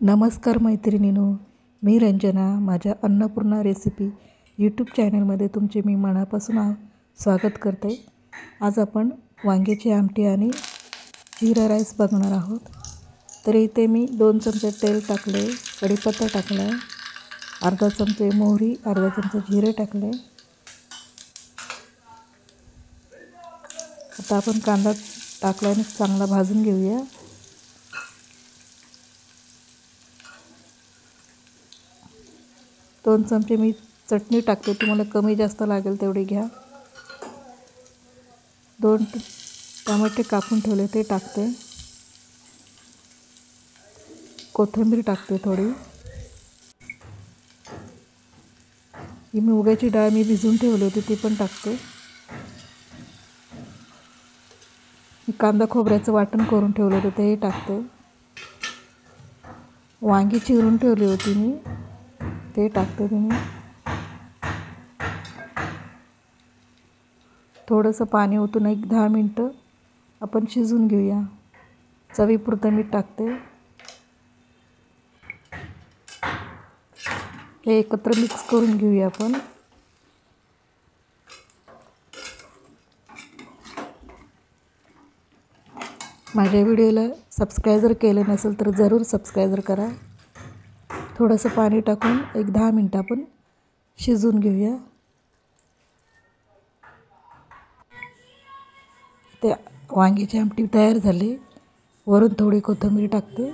नमस्कार मैत्रिणींनो, मी रंजना. माझ्या अन्नपूर्णा रेसिपी यूट्यूब चॅनलमध्ये तुमचे मी मनापासून स्वागत करते. आज आपण वांग्याची आमटी आणि जीरा राईस बघणार आहोत. तर इथे मी 2 चमचे तेल टाकले, कढीपत्ता टाकला, अर्धा चमचे मोहरी, अर्धा चमचे जिरे टाकले. आता आपण कांदा टाकल्याने चांगला भाजून घेऊया. दोन चमचे मी चटणी टाकते, तुम्हाला कमी जास्त लागेल तेवढी घ्या. 2 टमाटे कापून ठेवले ते टाकते. कोथिंबीर टाकते थोडी. ही मुगाची डाळ मी भिजवून ठेवली होती ती पण टाकते. कांदा खोबऱ्याचं वाटण करून ठेवलं होतं तेही टाकते. वांगी चिरून ठेवली होती मी ते टाकते. मी थोडंसं पाणी ओतून 10 मिनटं आपण शिजवून घेऊया. चवीपुरतं मीठ टाकते. हे एकत्र मिक्स करून घेऊया आपण. माझ्या व्हिडिओला सबस्क्राईब जर केलं नसेल तर जरूर सबस्क्राईब करा. थोडंसं पाणी टाकून 10 मिनटं आपण शिजवून घेऊया. ते वांग्याची आमटी तयार झाली. वरून थोडी कोथिंबीर टाकते.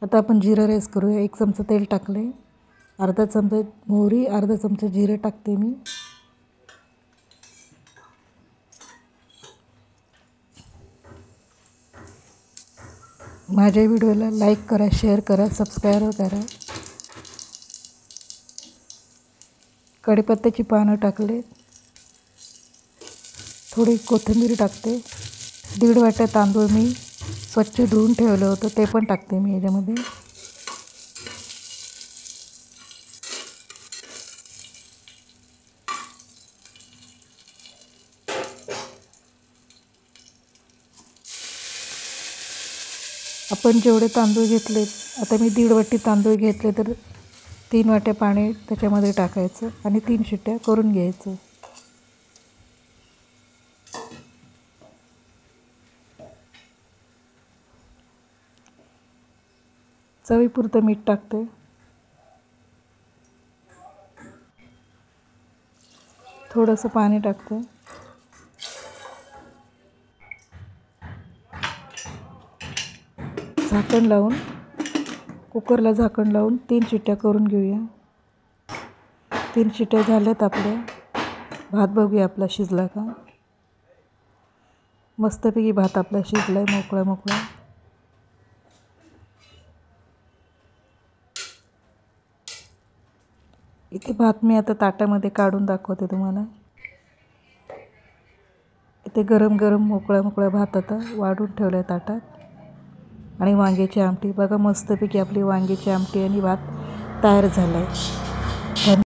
आता आपण जिरा राईस करूया. 1 चमचा तेल टाकले, अर्धा चमचा मोहरी, अर्धा चमचा जिरे टाकते मी. माझ्या व्हिडिओला लाईक करा, शेअर करा, सबस्क्राईब करा. कढीपत्त्याची पानं टाकले, थोडी कोथिंबीर टाकते. 1.5 वाट्या तांदूळ मी स्वच्छ धुवून ठेवलं होतं ते पण टाकते मी याच्यामध्ये. आपण जेवढे तांदूळ घेतले, आता मी 1.5 वाटी तांदूळ घेतले तर 3 वाट्या पाणी त्याच्यामध्ये टाकायचं आणि 3 शिट्ट्या करून घ्यायचं. चवीपुरतं मीठ टाकते. थोडंसं पाणी टाकते. झाकण लावून कुकरला झाकण लावून 3 शिट्ट्या करून घेऊया. 3 शिट्ट्या झाल्यात आपल्या. भात बघूया आपला शिजला का. मस्तपैकी भात आपला शिजला आहे, मोकळा मोकळा. इथे भात मी आता ताटामध्ये काढून दाखवते तुम्हाला. इथे गरम गरम मोकळा मोकळा भात आता वाढून ठेवला आहे ताटात. आणि वांग्याची आमटी बघा, मस्तपैकी आपली वांग्याची आमटी आणि भात तयार झाला आहे.